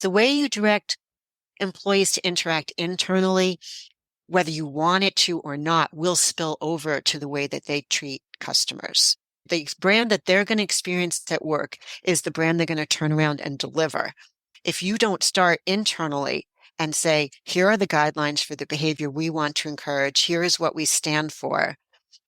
The way you direct employees to interact internally, whether you want it to or not, will spill over to the way that they treat customers. The brand that they're going to experience at work is the brand they're going to turn around and deliver. If you don't start internally and say, here are the guidelines for the behavior we want to encourage, here is what we stand for,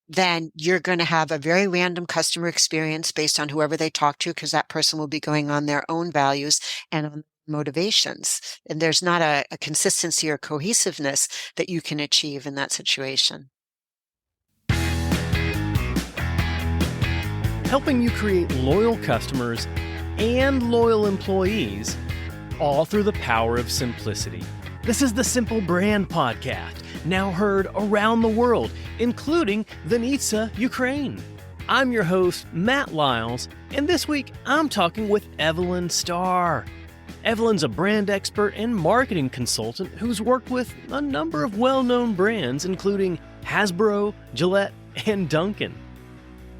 then you're going to have a very random customer experience based on whoever they talk to, because that person will be going on their own values and on motivations. And there's not a consistency or cohesiveness that you can achieve in that situation. Helping you create loyal customers and loyal employees, all through the power of simplicity. This is the Simple Brand Podcast, now heard around the world, including Vinnytsia, Ukraine. I'm your host, Matt Lyles, and this week I'm talking with Evelyn Starr. Evelyn's a brand expert and marketing consultant who's worked with a number of well-known brands, including Hasbro, Gillette, and Dunkin.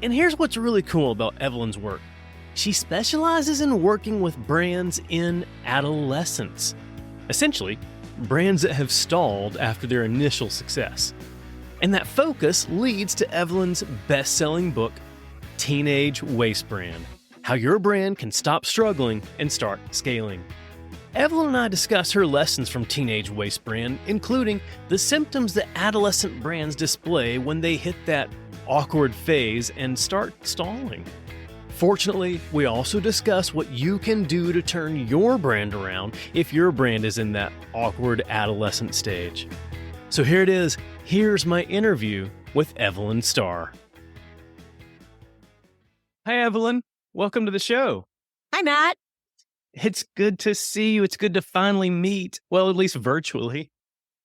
And here's what's really cool about Evelyn's work. She specializes in working with brands in adolescence. Essentially, brands that have stalled after their initial success. And that focus leads to Evelyn's best-selling book, Teenage Wastebrand: How Your Brand Can Stop Struggling and Start Scaling. Evelyn and I discuss her lessons from Teenage Wastebrand, including the symptoms that adolescent brands display when they hit that awkward phase and start stalling. Fortunately, we also discuss what you can do to turn your brand around if your brand is in that awkward adolescent stage. So here it is. Here's my interview with Evelyn Starr. Hi, Evelyn. Welcome to the show. Hi, Matt. It's good to see you. It's good to finally meet, well, at least virtually.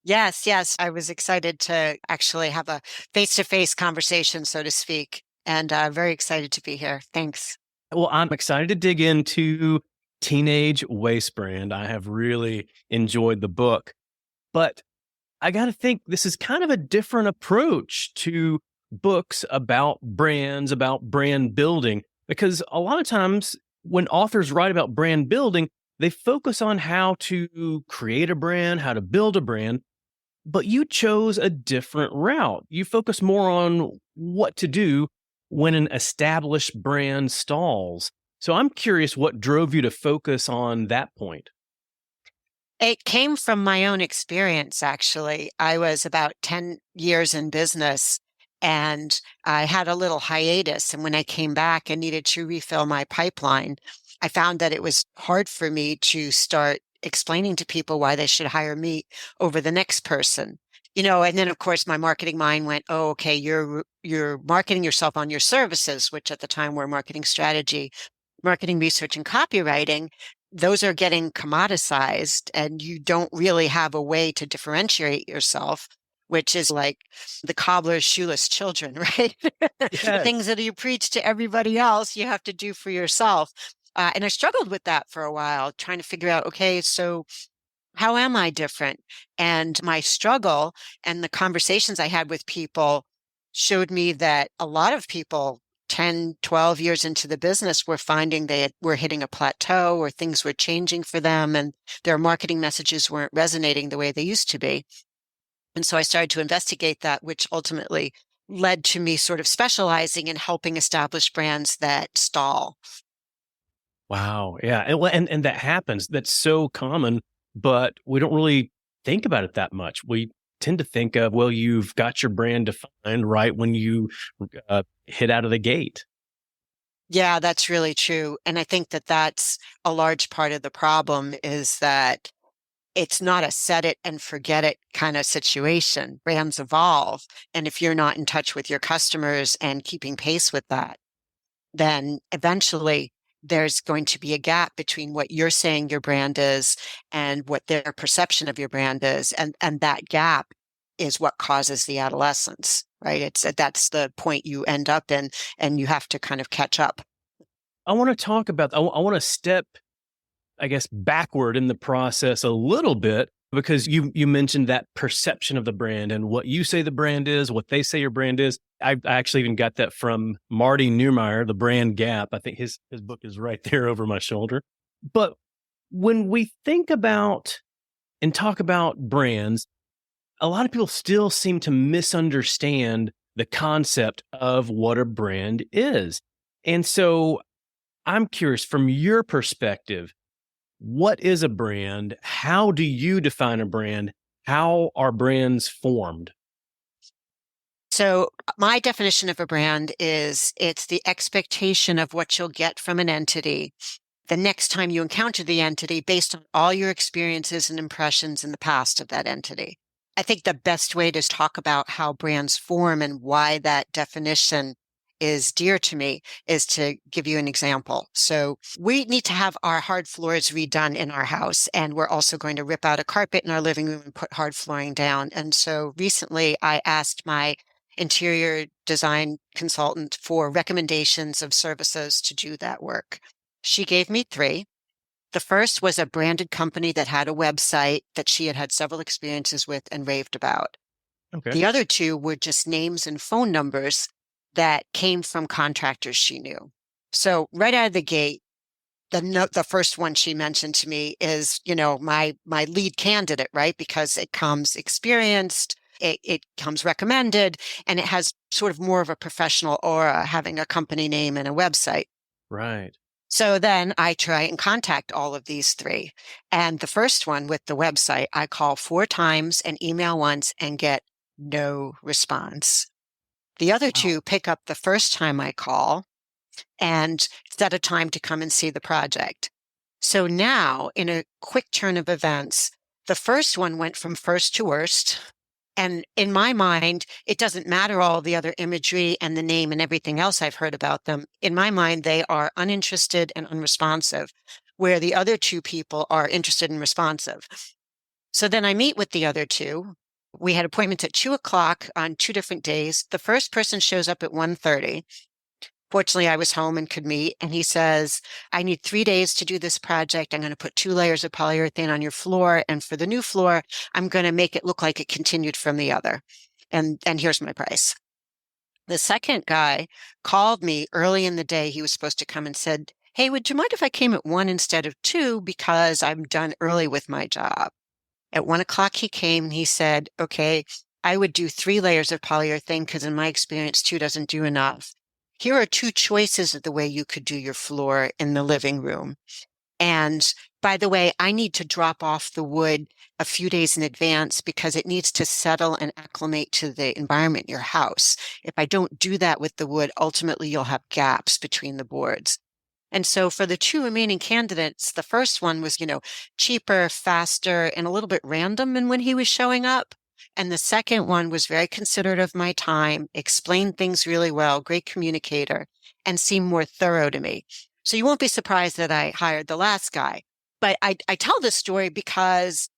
Yes. I was excited to actually have a face-to-face conversation, so to speak, and very excited to be here. Thanks. Well, I'm excited to dig into Teenage Wastebrand. I have really enjoyed the book, but I got to think this is kind of a different approach to books about brands, about brand building, because a lot of times when authors write about brand building, they focus on how to create a brand, how to build a brand, but you chose a different route. You focus more on what to do when an established brand stalls. So I'm curious what drove you to focus on that point. It came from my own experience, actually. I was about 10 years in business and I had a little hiatus. And when I came back and needed to refill my pipeline, I found that it was hard for me to start explaining to people why they should hire me over the next person. And then of course my marketing mind went, oh, okay, you're marketing yourself on your services, which at the time were marketing strategy, marketing research, and copywriting. Those are getting commoditized and you don't really have a way to differentiate yourself, which is like the cobbler's shoeless children, right? Yes. The things that you preach to everybody else, you have to do for yourself. And I struggled with that for a while, trying to figure out, okay, so how am I different? And my struggle and the conversations I had with people showed me that a lot of people 10, 12 years into the business were finding they were hitting a plateau or things were changing for them and their marketing messages weren't resonating the way they used to be. And so I started to investigate that, which ultimately led to me sort of specializing in helping establish brands that stall. Wow. Yeah. And that happens. That's so common, but we don't really think about it that much. We tend to think of, well, you've got your brand defined right when you hit out of the gate. Yeah, that's really true. And I think that that's a large part of the problem is that it's not a set it and forget it kind of situation. Brands evolve. And if you're not in touch with your customers and keeping pace with that, then eventually there's going to be a gap between what you're saying your brand is and what their perception of your brand is. And that gap is what causes the adolescence, right? That's the point you end up in, and you have to kind of catch up. I want to talk about, I want to step, I guess, backward in the process a little bit, because you mentioned that perception of the brand and what you say the brand is, what they say your brand is. I actually even got that from Marty Neumeier, The Brand Gap. I think his book is right there over my shoulder. But When we think about and talk about brands, a lot of people still seem to misunderstand the concept of what a brand is. And so I'm curious, from your perspective, what is a brand? How do you define a brand? How are brands formed? So, my definition of a brand is it's the expectation of what you'll get from an entity the next time you encounter the entity based on all your experiences and impressions in the past of that entity. I think the best way to talk about how brands form and why that definition is dear to me is to give you an example. So we need to have our hard floors redone in our house, and we're also going to rip out a carpet in our living room and put hard flooring down. And so recently I asked my interior design consultant for recommendations of services to do that work. She gave me three. The first was a branded company that had a website that she had had several experiences with and raved about. Okay. The other two were just names and phone numbers that came from contractors she knew. So right out of the gate, the first one she mentioned to me is, my lead candidate, right? Because it comes experienced, it comes recommended, and it has sort of more of a professional aura, having a company name and a website. Right. So then I try and contact all of these three. And the first one with the website, I call 4 times and email once and get no response. The other Wow. two pick up the first time I call and set a time to come and see the project. So now, in a quick turn of events, the first one went from first to worst. And in my mind, it doesn't matter all the other imagery and the name and everything else I've heard about them. In my mind, they are uninterested and unresponsive, where the other two people are interested and responsive. So then I meet with the other two. We had appointments at 2 o'clock on 2 different days. The first person shows up at 1:30. Fortunately, I was home and could meet. And he says, I need 3 days to do this project. I'm going to put 2 layers of polyurethane on your floor. And for the new floor, I'm going to make it look like it continued from the other. And here's my price. The second guy called me early in the day. He was supposed to come and said, hey, would you mind if I came at 1 instead of 2? Because I'm done early with my job. At 1 o'clock, he came and he said, okay, I would do 3 layers of polyurethane because in my experience, 2 doesn't do enough. Here are 2 choices of the way you could do your floor in the living room. And by the way, I need to drop off the wood a few days in advance because it needs to settle and acclimate to the environment in your house. If I don't do that with the wood, ultimately you'll have gaps between the boards. And so for the 2 remaining candidates, the first one was, cheaper, faster, and a little bit random in when he was showing up. And the second one was very considerate of my time, explained things really well, great communicator, and seemed more thorough to me. So you won't be surprised that I hired the last guy. But I tell this story because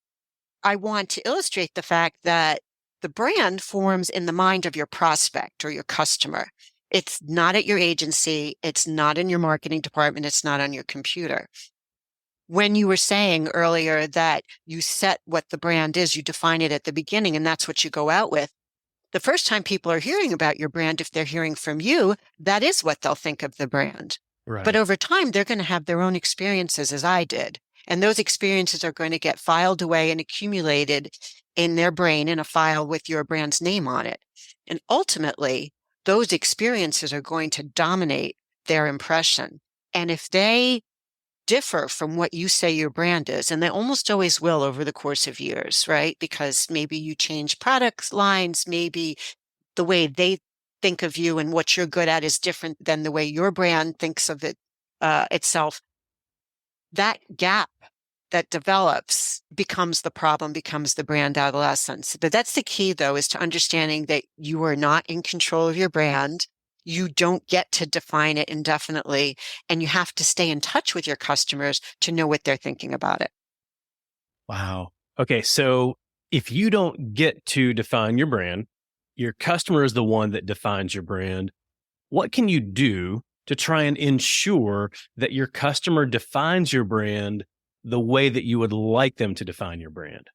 I want to illustrate the fact that the brand forms in the mind of your prospect or your customer. It's not at your agency. It's not in your marketing department. It's not on your computer. When you were saying earlier that you set what the brand is, you define it at the beginning, and that's what you go out with. The first time people are hearing about your brand, if they're hearing from you, that is what they'll think of the brand. But Right. over time, they're going to have their own experiences, as I did. And those experiences are going to get filed away and accumulated in their brain in a file with your brand's name on it. And ultimately, those experiences are going to dominate their impression. And if they differ from what you say your brand is, and they almost always will over the course of years, right? Because maybe you change product lines, maybe the way they think of you and what you're good at is different than the way your brand thinks of it itself. That gap that develops becomes the problem, becomes the brand adolescence. But that's the key, though, is to understanding that you are not in control of your brand. You don't get to define it indefinitely, and you have to stay in touch with your customers to know what they're thinking about it. Wow. Okay. So if you don't get to define your brand, your customer is the one that defines your brand. What can you do to try and ensure that your customer defines your brand the way that you would like them to define your brand?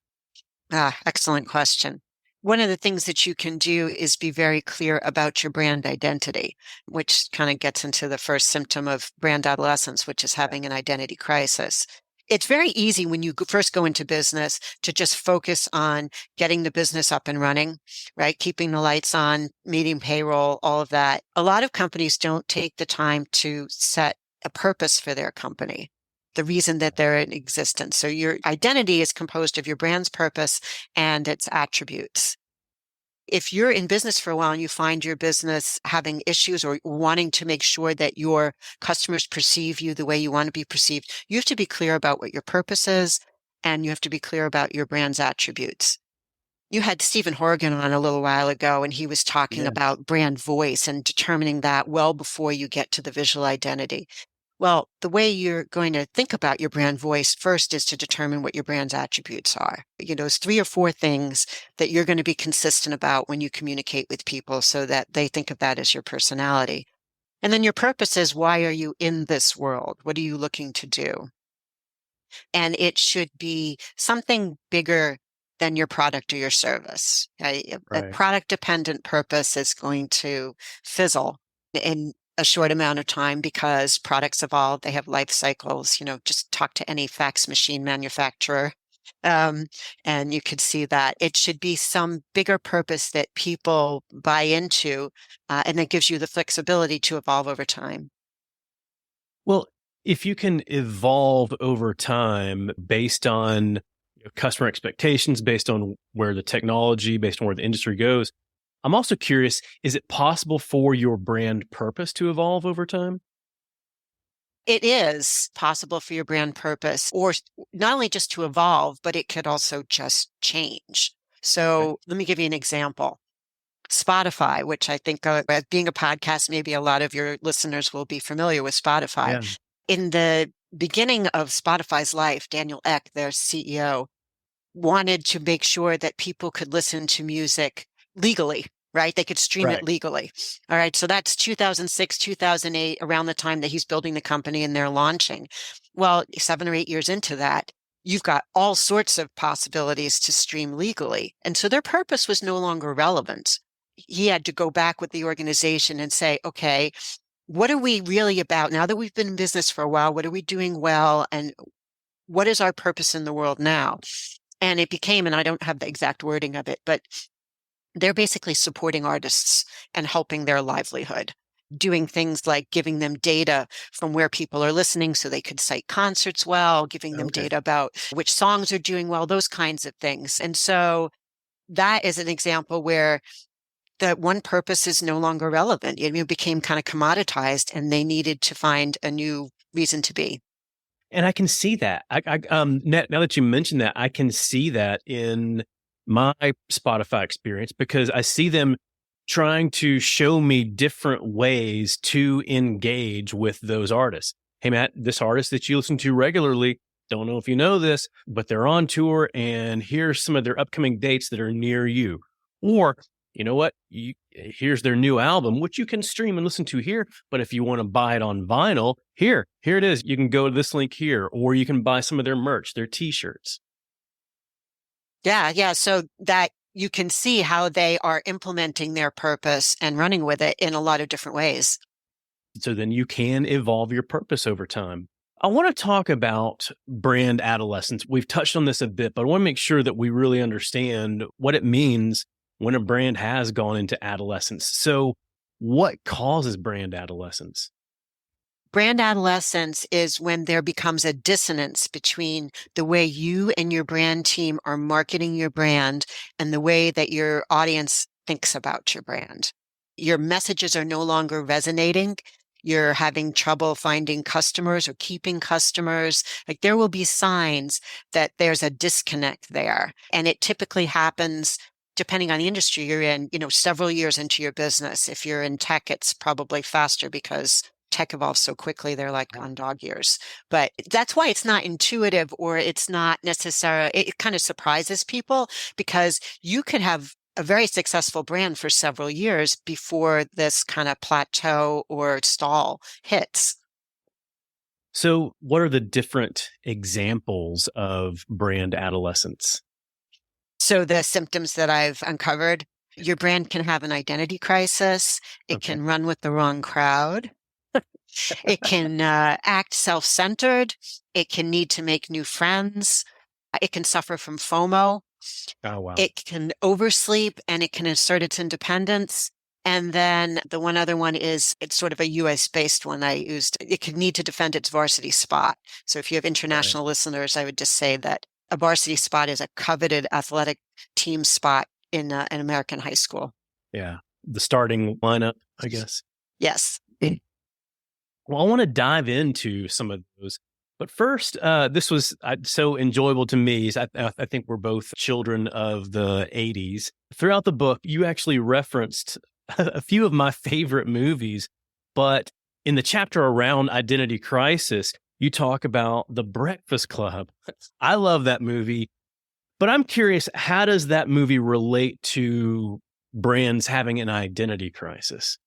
Excellent question. One of the things that you can do is be very clear about your brand identity, which kind of gets into the first symptom of brand adolescence, which is having an identity crisis. It's very easy when you first go into business to just focus on getting the business up and running, right? Keeping the lights on, meeting payroll, all of that. A lot of companies don't take the time to set a purpose for their company, the reason that they're in existence. So your identity is composed of your brand's purpose and its attributes. If you're in business for a while and you find your business having issues or wanting to make sure that your customers perceive you the way you want to be perceived, you have to be clear about what your purpose is, and you have to be clear about your brand's attributes. You had Stephen Horgan on a little while ago, and he was talking Yeah. about brand voice and determining that well before you get to the visual identity. Well, the way you're going to think about your brand voice first is to determine what your brand's attributes are. Those 3 or 4 things that you're going to be consistent about when you communicate with people so that they think of that as your personality. And then your purpose is, why are you in this world? What are you looking to do? And it should be something bigger than your product or your service. A Right. product dependent purpose is going to fizzle in a short amount of time because products evolve, they have life cycles. Just talk to any fax machine manufacturer. Um, and you could see that it should be some bigger purpose that people buy into, and that gives you the flexibility to evolve over time. Well, if you can evolve over time based on customer expectations, based on where the technology, based on where the industry goes, I'm also curious, is it possible for your brand purpose to evolve over time? It is possible for your brand purpose, or not only just to evolve, but it could also just change. Okay. So let me give you an example. Spotify, which I think as being a podcast, maybe a lot of your listeners will be familiar with Spotify. Yeah. In the beginning of Spotify's life, Daniel Ek, their CEO, wanted to make sure that people could listen to music legally, right? They could stream it Right. legally. All right. So that's 2006, 2008, around the time that he's building the company and they're launching. Well, 7 or 8 years into that, you've got all sorts of possibilities to stream legally. And so their purpose was no longer relevant. He had to go back with the organization and say, okay, what are we really about now that we've been in business for a while? What are we doing well? And what is our purpose in the world now? And it became, and I don't have the exact wording of it, but they're basically supporting artists and helping their livelihood, doing things like giving them data from where people are listening so they could cite concerts well, giving them Okay. data about which songs are doing well, those kinds of things. And so that is an example where that one purpose is no longer relevant. It became kind of commoditized and they needed to find a new reason to be. And I can see that. Now that you mentioned that, I can see that in my Spotify experience because I see them trying to show me different ways to engage with those artists. Hey, Matt, this artist that you listen to regularly, don't know if you know this, but they're on tour and here's some of their upcoming dates that are near you. Or, you know what? Here's their new album, which you can stream and listen to here. But if you want to buy it on vinyl, here it is. You can go to this link here, or you can buy some of their merch, their t-shirts. Yeah, yeah. So that you can see how they are implementing their purpose and running with it in a lot of different ways. So then you can evolve your purpose over time. I want to talk about brand adolescence. We've touched on this a bit, but I want to make sure that we really understand what it means when a brand has gone into adolescence. So what causes brand adolescence? Brand adolescence is when there becomes a dissonance between the way you and your brand team are marketing your brand and the way that your audience thinks about your brand. Your messages are no longer resonating. You're having trouble finding customers or keeping customers. Like there will be signs that there's a disconnect there. And it typically happens depending on the industry you're in, several years into your business. If you're in tech, it's probably faster because tech evolves so quickly. They're like on dog years. But that's why it's not intuitive or it's not necessary. It kind of surprises people because you could have a very successful brand for several years before this kind of plateau or stall hits. So what are the different examples of brand adolescence? So the symptoms that I've uncovered, your brand can have an identity crisis. It Okay. can run with the wrong crowd. It can act self-centered. It can need to make new friends. It can suffer from FOMO. Oh, wow. It can oversleep and it can assert its independence. And then the one other one is it's sort of a US based one I used. It can need to defend its varsity spot. So if you have Right. international listeners, I would just say that a varsity spot is a coveted athletic team spot in an American high school. Yeah. The starting lineup, I guess. Yes. Well, I want to dive into some of those. But first, this was so enjoyable to me. I think we're both children of the 80s. Throughout the book, you actually referenced a few of my favorite movies. But in the chapter around identity crisis, you talk about The Breakfast Club. I love that movie. But I'm curious, how does that movie relate to brands having an identity crisis?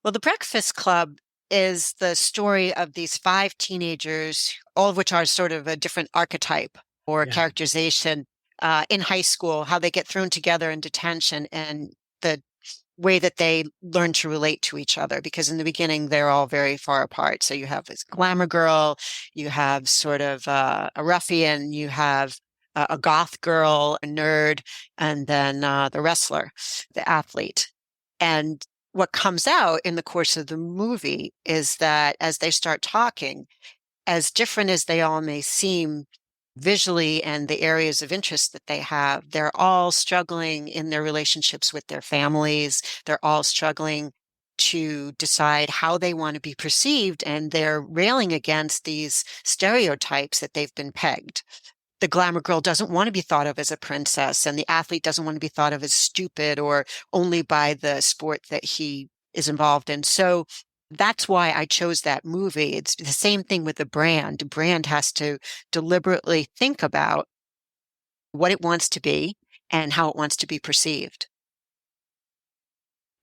Well, The Breakfast Club is the story of these five teenagers, all of which are sort of a different archetype or Yeah. characterization in high school, how they get thrown together in detention and the way that they learn to relate to each other. Because in the beginning, they're all very far apart. So you have this glamour girl, you have sort of a ruffian, you have a goth girl, a nerd, and then the wrestler, the athlete. And what comes out in the course of the movie is that as they start talking, as different as they all may seem visually and the areas of interest that they have, they're all struggling in their relationships with their families. They're all struggling to decide how they want to be perceived, and they're railing against these stereotypes that they've been pegged. The glamour girl doesn't want to be thought of as a princess, and the athlete doesn't want to be thought of as stupid or only by the sport that he is involved in. So that's why I chose that movie. It's the same thing with the brand. The brand has to deliberately think about what it wants to be and how it wants to be perceived.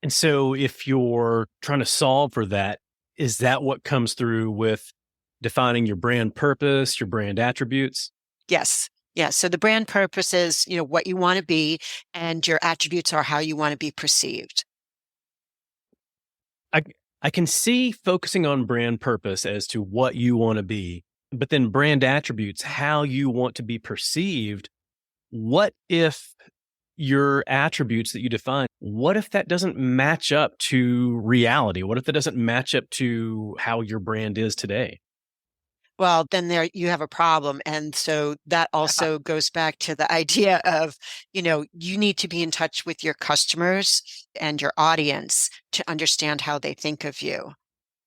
And so if you're trying to solve for that, is that what comes through with defining your brand purpose, your brand attributes? Yes. Yes. So the brand purpose is, what you want to be, and your attributes are how you want to be perceived. I I can see focusing on brand purpose as to what you want to be, but then brand attributes, how you want to be perceived. What if your attributes that you define, what if that doesn't match up to reality? What if that doesn't match up to how your brand is today? Well, then there you have a problem. And so that also goes back to the idea of, you need to be in touch with your customers and your audience to understand how they think of you.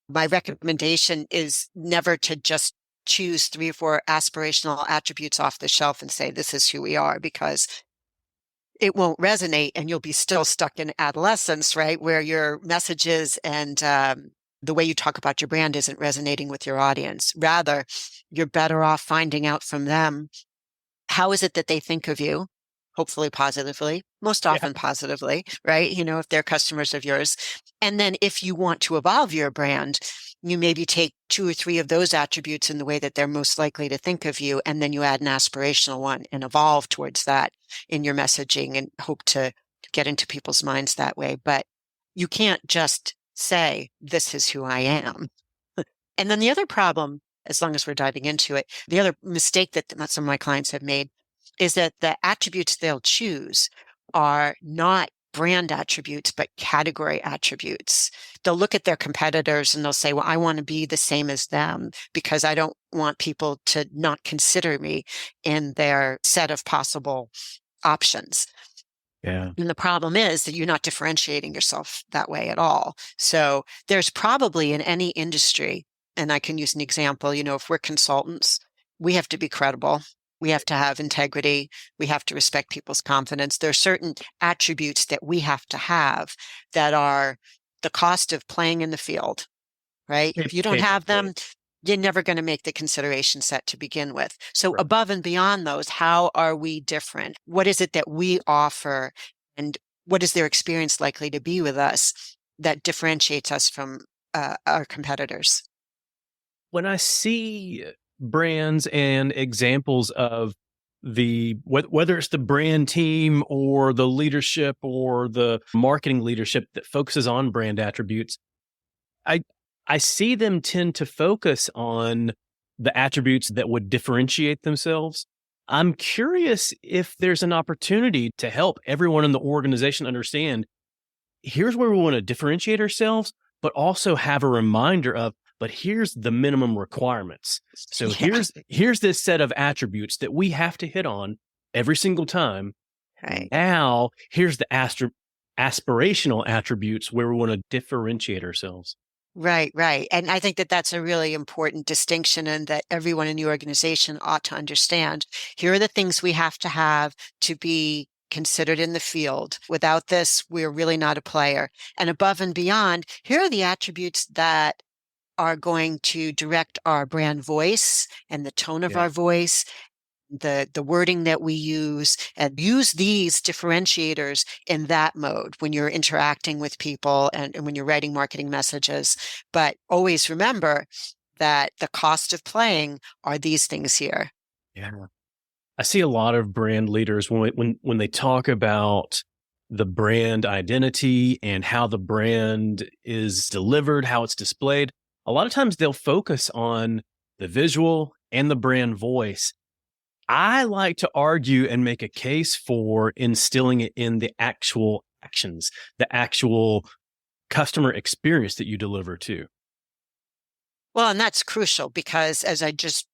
My recommendation is never to just choose 3 or 4 aspirational attributes off the shelf and say, this is who we are, because it won't resonate and you'll be still stuck in adolescence, right? Where your messages and the way you talk about your brand isn't resonating with your audience. Rather, you're better off finding out from them, how is it that they think of you? Hopefully positively, most Yeah. often positively, right? If they're customers of yours. And then if you want to evolve your brand, you maybe take 2 or 3 of those attributes in the way that they're most likely to think of you. And then you add an aspirational one and evolve towards that in your messaging and hope to get into people's minds that way. But you can't just say, this is who I am. And then the other problem, as long as we're diving into it, the other mistake that some of my clients have made is that the attributes they'll choose are not brand attributes, but category attributes. They'll look at their competitors and they'll say, well, I want to be the same as them because I don't want people to not consider me in their set of possible options. Yeah. And the problem is that you're not differentiating yourself that way at all. So there's probably in any industry, and I can use an example, if we're consultants, we have to be credible. We have to have integrity. We have to respect people's confidence. There are certain attributes that we have to have that are the cost of playing in the field, right? If you don't have them, you're never going to make the consideration set to begin with. So Right. above and beyond those, how are we different? What is it that we offer? And what is their experience likely to be with us that differentiates us from our competitors? When I see brands and examples of whether it's the brand team or the leadership or the marketing leadership that focuses on brand attributes, I I see them tend to focus on the attributes that would differentiate themselves. I'm curious if there's an opportunity to help everyone in the organization understand here's where we want to differentiate ourselves, but also have a reminder of, but here's the minimum requirements. So Yeah, here's this set of attributes that we have to hit on every single time. right. Now, here's the aspirational attributes where we want to differentiate ourselves. Right, right. And I think that that's a really important distinction and that everyone in the organization ought to understand. Here are the things we have to be considered in the field. Without this, we're really not a player. And above and beyond, here are the attributes that are going to direct our brand voice and the tone of Yeah. our voice, the wording that we use, and use these differentiators in that mode when you're interacting with people and when you're writing marketing messages. But always remember that the cost of playing are these things here. Yeah. I see a lot of brand leaders when they talk about the brand identity and how the brand is delivered, how it's displayed. A lot of times they'll focus on the visual and the brand voice. I like to argue and make a case for instilling it in the actual actions, the actual customer experience that you deliver to. Well, and that's crucial because as I just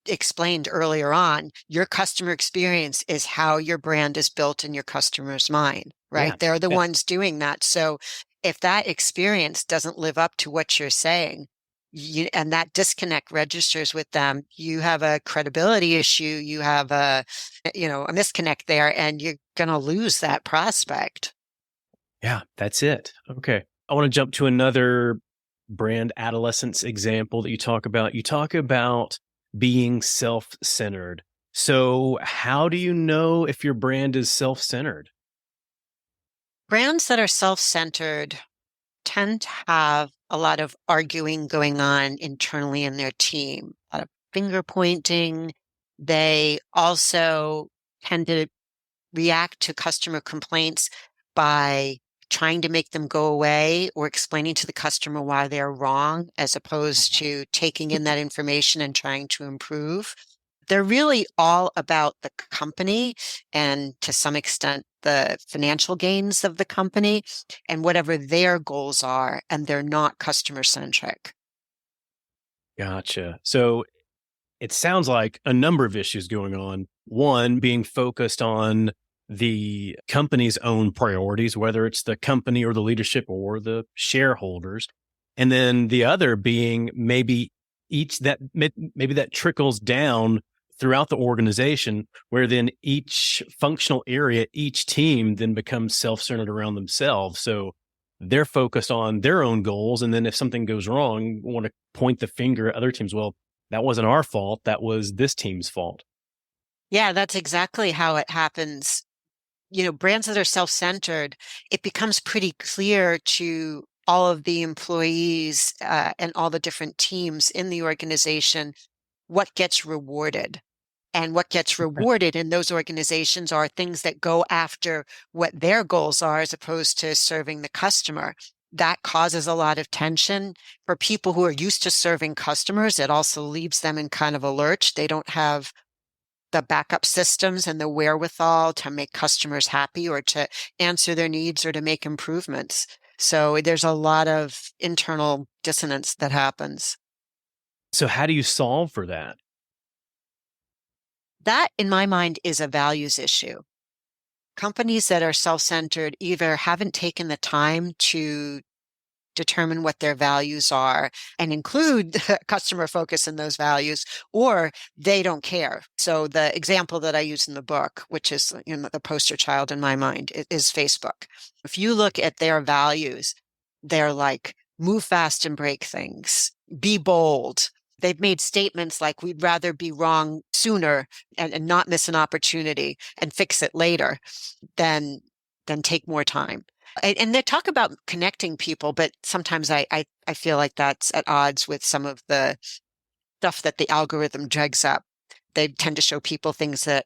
explained earlier on, your customer experience is how your brand is built in your customer's mind, Yeah. right? They're the Yeah. ones doing that. So if that experience doesn't live up to what you're saying, and that disconnect registers with them, you have a credibility issue, you have a misconnect there, and you're going to lose that prospect. Yeah, that's it. Okay. I want to jump to another brand adolescence example that you talk about. You talk about being self centered. So, how do you know if your brand is self centered? Brands that are self-centered tend to have a lot of arguing going on internally in their team, a lot of finger pointing. They also tend to react to customer complaints by trying to make them go away or explaining to the customer why they're wrong, as opposed to taking in that information and trying to improve. They're really all about the company and to some extent the financial gains of the company and whatever their goals are, and they're not customer centric. Gotcha. So, it sounds like a number of issues going on. One being focused on the company's own priorities, whether it's the company or the leadership or the shareholders. And then the other being maybe maybe that trickles down throughout the organization, where then each functional area, each team then becomes self-centered around themselves. So they're focused on their own goals. And then if something goes wrong, want to point the finger at other teams. Well, that wasn't our fault. That was this team's fault. Yeah, that's exactly how it happens. Brands that are self-centered, it becomes pretty clear to all of the employees and all the different teams in the organization what gets rewarded. And what gets Okay. rewarded in those organizations are things that go after what their goals are as opposed to serving the customer. That causes a lot of tension for people who are used to serving customers. It also leaves them in kind of a lurch. They don't have the backup systems and the wherewithal to make customers happy or to answer their needs or to make improvements. So there's a lot of internal dissonance that happens. So how do you solve for that? That, in my mind, is a values issue. Companies that are self-centered either haven't taken the time to determine what their values are and include customer focus in those values, or they don't care. So the example that I use in the book, which is the poster child in my mind, is Facebook. If you look at their values, they're like, move fast and break things, be bold. They've made statements like, we'd rather be wrong sooner and not miss an opportunity and fix it later than take more time. And they talk about connecting people, but sometimes I feel like that's at odds with some of the stuff that the algorithm dregs up. They tend to show people things that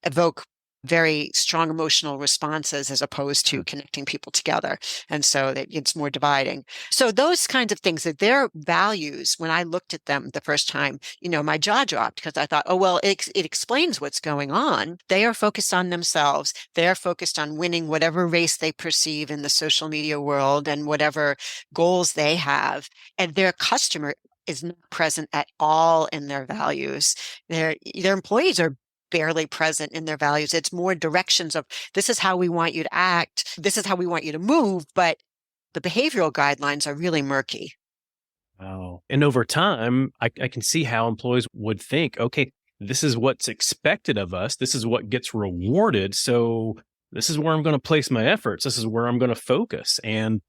evoke very strong emotional responses as opposed to connecting people together. And so it's more dividing. So those kinds of things, that their values, when I looked at them the first time, my jaw dropped because I thought, oh, well, it explains what's going on. They are focused on themselves. They are focused on winning whatever race they perceive in the social media world and whatever goals they have. And their customer is not present at all in their values. Their employees are barely present in their values. It's more directions of, this is how we want you to act, this is how we want you to move, but the behavioral guidelines are really murky. Wow. And over time, I can see how employees would think, okay, this is what's expected of us. This is what gets rewarded. So this is where I'm going to place my efforts. This is where I'm going to focus. And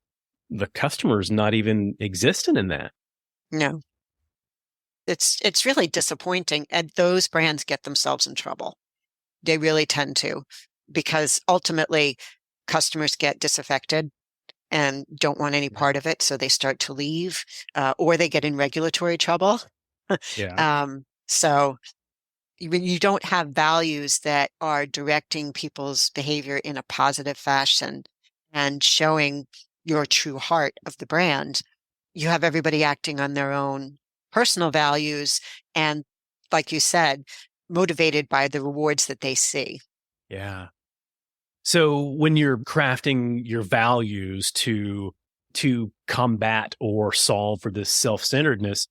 the customer's not even existent in that. No. It's really disappointing. And those brands get themselves in trouble. They really tend to, because ultimately customers get disaffected and don't want any part of it. So they start to leave, or they get in regulatory trouble. Yeah. So when you don't have values that are directing people's behavior in a positive fashion and showing your true heart of the brand, you have everybody acting on their own personal values and, like you said, motivated by the rewards that they see. Yeah. So when you're crafting your values to combat or solve for this self-centeredness,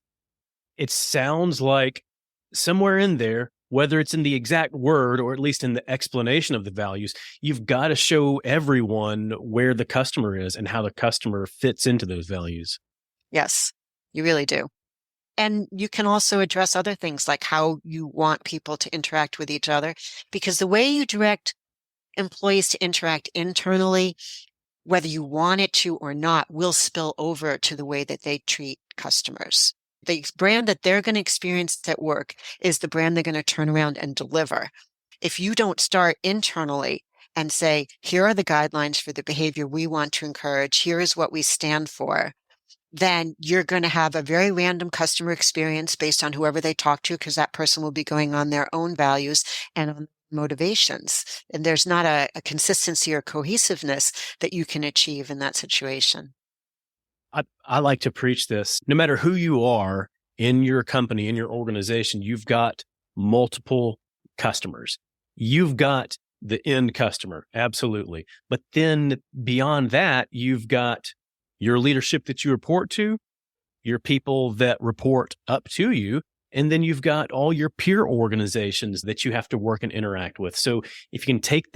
it sounds like somewhere in there, whether it's in the exact word or at least in the explanation of the values, you've got to show everyone where the customer is and how the customer fits into those values. Yes, you really do. And you can also address other things like how you want people to interact with each other, because the way you direct employees to interact internally, whether you want it to or not, will spill over to the way that they treat customers. The brand that they're going to experience at work is the brand they're going to turn around and deliver. If you don't start internally and say, here are the guidelines for the behavior we want to encourage, here is what we stand for, then you're going to have a very random customer experience based on whoever they talk to, because that person will be going on their own values and on motivations. And there's not a consistency or cohesiveness that you can achieve in that situation. I like to preach this. No matter who you are in your company, in your organization, you've got multiple customers. You've got the end customer, absolutely. But then beyond that, you've got your leadership that you report to, your people that report up to you, and then you've got all your peer organizations that you have to work and interact with. So if you can take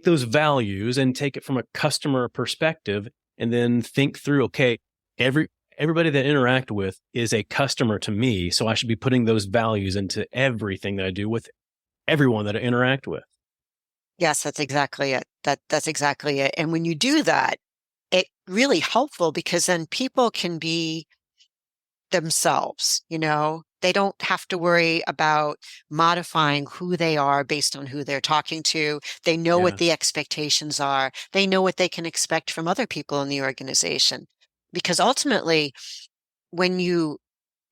those values and take it from a customer perspective, and then think through, okay, everybody that I interact with is a customer to me, so I should be putting those values into everything that I do with everyone that I interact with. Yes, that's exactly it. That's exactly it. And when you do that, it's really helpful, because then people can be themselves, they don't have to worry about modifying who they are based on who they're talking to. They know what Yeah. the expectations are. They know what they can expect from other people in the organization. Because ultimately, when you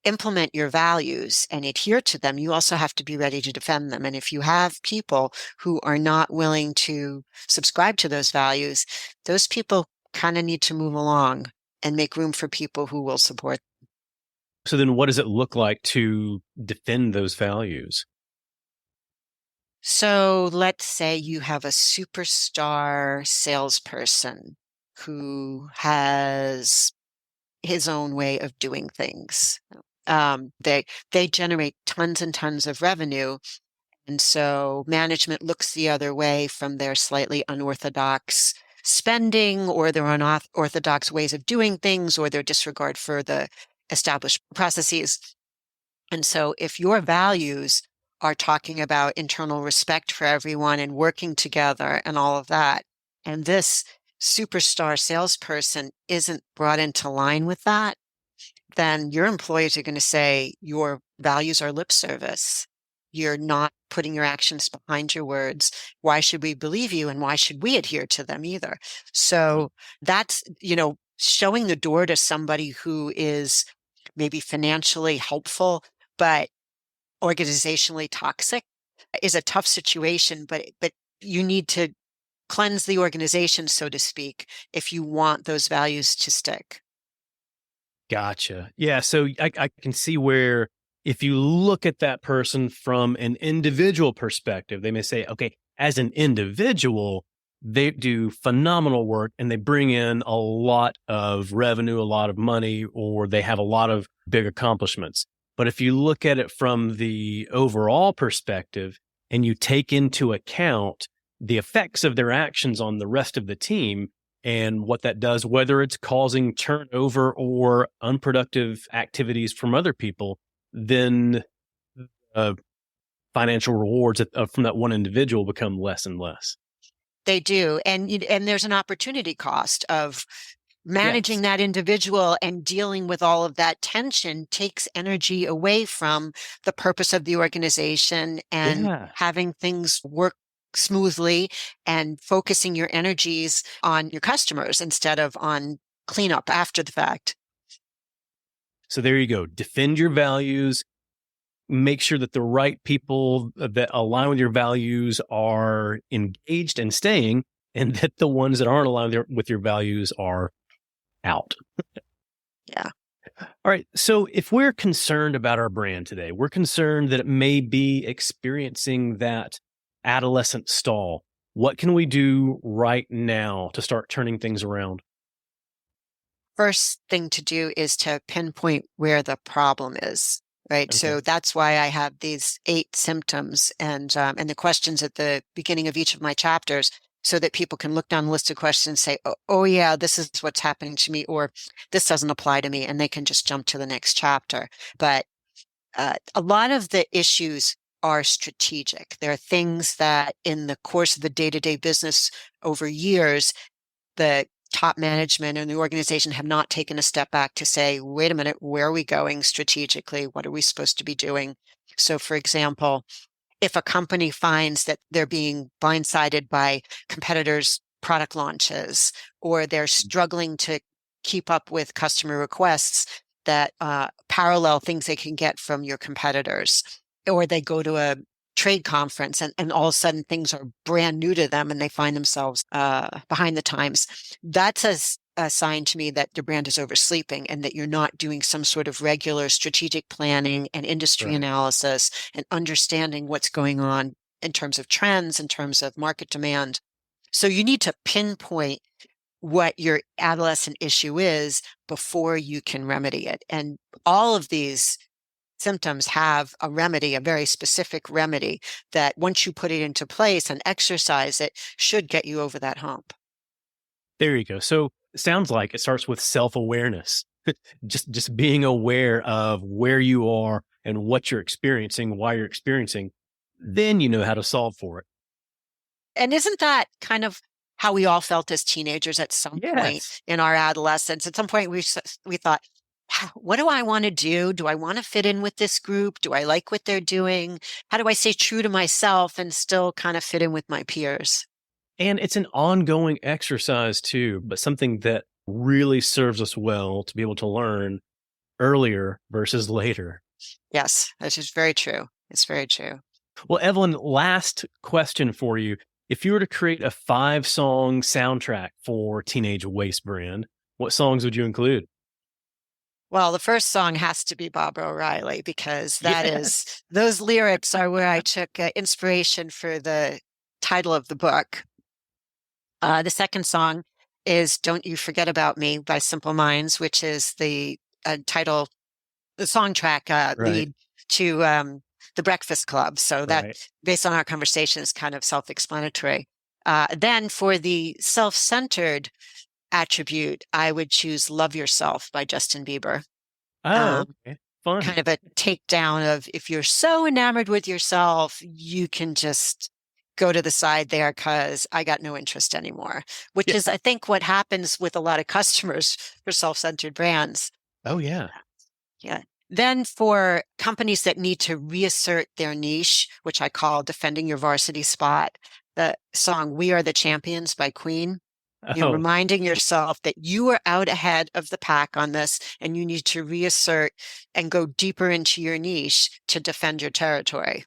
implement your values and adhere to them, you also have to be ready to defend them. And if you have people who are not willing to subscribe to those values, those people kind of need to move along and make room for people who will support. So then what does it look like to defend those values? So let's say you have a superstar salesperson who has his own way of doing things. They generate tons and tons of revenue, and so management looks the other way from their slightly unorthodox spending, or their unorthodox ways of doing things, or their disregard for the established processes. And so if your values are talking about internal respect for everyone and working together and all of that, and this superstar salesperson isn't brought into line with that, then your employees are going to say your values are lip service. You're not putting your actions behind your words. Why should we believe you? And why should we adhere to them either? So that's, showing the door to somebody who is maybe financially helpful, but organizationally toxic. is a tough situation, but you need to cleanse the organization, so to speak, if you want those values to stick. Gotcha. Yeah. So I can see where if you look at that person from an individual perspective, they may say, okay, as an individual, they do phenomenal work and they bring in a lot of revenue, a lot of money, or they have a lot of big accomplishments. But if you look at it from the overall perspective and you take into account the effects of their actions on the rest of the team, and what that does, whether it's causing turnover or unproductive activities from other people, then financial rewards from that one individual become less and less. They do. And there's an opportunity cost of managing Yes. that individual, and dealing with all of that tension takes energy away from the purpose of the organization and Yeah. having things work smoothly, and focusing your energies on your customers instead of on cleanup after the fact. So there you go. Defend your values. Make sure that the right people that align with your values are engaged and staying, and that the ones that aren't aligned with your values are out. Yeah. All right. So if we're concerned about our brand today, we're concerned that it may be experiencing that adolescent stall. What can we do right now to start turning things around? First thing to do is to pinpoint where the problem is, right? Okay. So that's why I have these 8 symptoms and the questions at the beginning of each of my chapters, so that people can look down the list of questions and say, oh yeah, this is what's happening to me, or this doesn't apply to me, and they can just jump to the next chapter. But a lot of the issues are strategic. There are things that in the course of the day-to-day business over years, the top management and the organization have not taken a step back to say, wait a minute, where are we going strategically? What are we supposed to be doing? So, for example, if a company finds that they're being blindsided by competitors' product launches, or they're struggling to keep up with customer requests that parallel things they can get from your competitors, or they go to a trade conference and all of a sudden things are brand new to them and they find themselves behind the times, that's a sign to me that your brand is oversleeping, and that you're not doing some sort of regular strategic planning and industry Right. analysis and understanding what's going on in terms of trends, in terms of market demand. So you need to pinpoint what your adolescent issue is before you can remedy it. And all of these symptoms have a remedy, a very specific remedy that once you put it into place and exercise it, should get you over that hump. There you go. So it sounds like it starts with self-awareness. Just being aware of where you are and what you're experiencing, why you're experiencing, then you know how to solve for it. And isn't that kind of how we all felt as teenagers at some point Yes. in our adolescence? At some point, we thought, what do I want to do? Do I want to fit in with this group? Do I like what they're doing? How do I stay true to myself and still kind of fit in with my peers? And it's an ongoing exercise too, but something that really serves us well to be able to learn earlier versus later. Yes, that is very true. It's very true. Well, Evelyn, last question for you. If you were to create a 5-song soundtrack for Teenage Wastebrand, what songs would you include? Well, the first song has to be Barbara O'Reilly, because Yes. those lyrics are where I took inspiration for the title of the book. The second song is Don't You Forget About Me by Simple Minds, which is the the song track Right. lead to The Breakfast Club. So that, Right. based on our conversation, is kind of self-explanatory. Then for the self-centered attribute, I would choose Love Yourself by Justin Bieber. Oh, Um, okay. Fun. Kind of a takedown of, if you're so enamored with yourself, you can just go to the side there, because I got no interest anymore, which Yeah. is, I think, what happens with a lot of customers for self-centered brands. Oh, yeah. Yeah. Then for companies that need to reassert their niche, which I call defending your varsity spot, the song We Are the Champions by Queen. You're Oh, reminding yourself that you are out ahead of the pack on this, and you need to reassert and go deeper into your niche to defend your territory.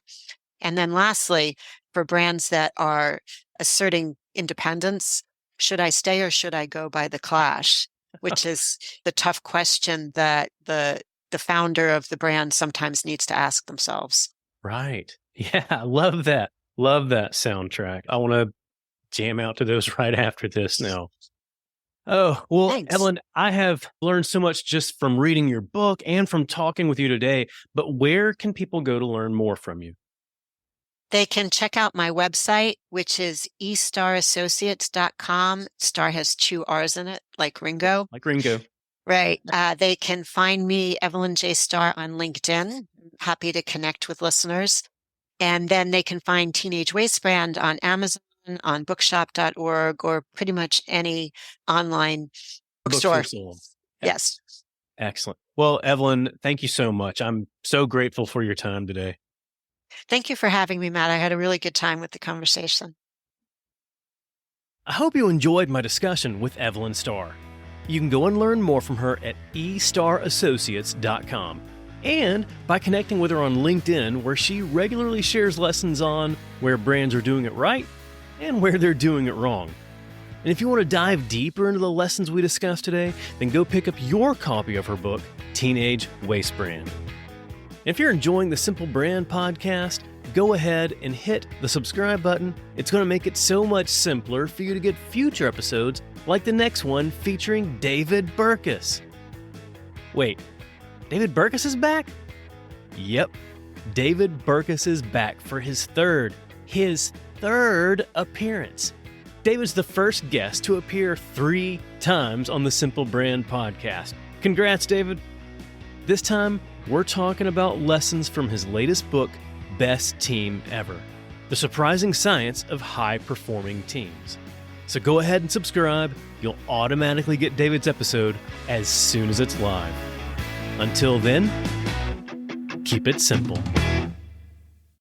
And then lastly, for brands that are asserting independence, should I stay or should I go by the clash? Which is the tough question that the founder of the brand sometimes needs to ask themselves. Right. Yeah, I love that. Love that soundtrack. I want to jam out to those right after this now. Oh, well, Thanks. Evelyn, I have learned so much just from reading your book and from talking with you today, but where can people go to learn more from you? They can check out my website, which is estarrassociates.com. Star has 2 R's in it, like Ringo. Like Ringo. Right. They can find me, Evelyn J. Starr, on LinkedIn. Happy to connect with listeners. And then they can find Teenage Wastebrand on Amazon, on bookshop.org, or pretty much any online bookstore. Yes. Excellent. Well, Evelyn, thank you so much. I'm so grateful for your time today. Thank you for having me, Matt. I had a really good time with the conversation. I hope you enjoyed my discussion with Evelyn Starr. You can go and learn more from her at estarrassociates.com and by connecting with her on LinkedIn, where she regularly shares lessons on where brands are doing it right and where they're doing it wrong. And if you want to dive deeper into the lessons we discussed today, then go pick up your copy of her book, Teenage Wastebrand. If you're enjoying the Simple Brand podcast, go ahead and hit the subscribe button. It's going to make it so much simpler for you to get future episodes like the next one featuring David Burkus. Wait, David Burkus is back? Yep, David Burkus is back for his third appearance. David's the first guest to appear 3 times on the Simple Brand podcast. Congrats, David. This time, we're talking about lessons from his latest book, Best Team Ever: The Surprising Science of High-Performing Teams. So go ahead and subscribe. You'll automatically get David's episode as soon as it's live. Until then, keep it simple.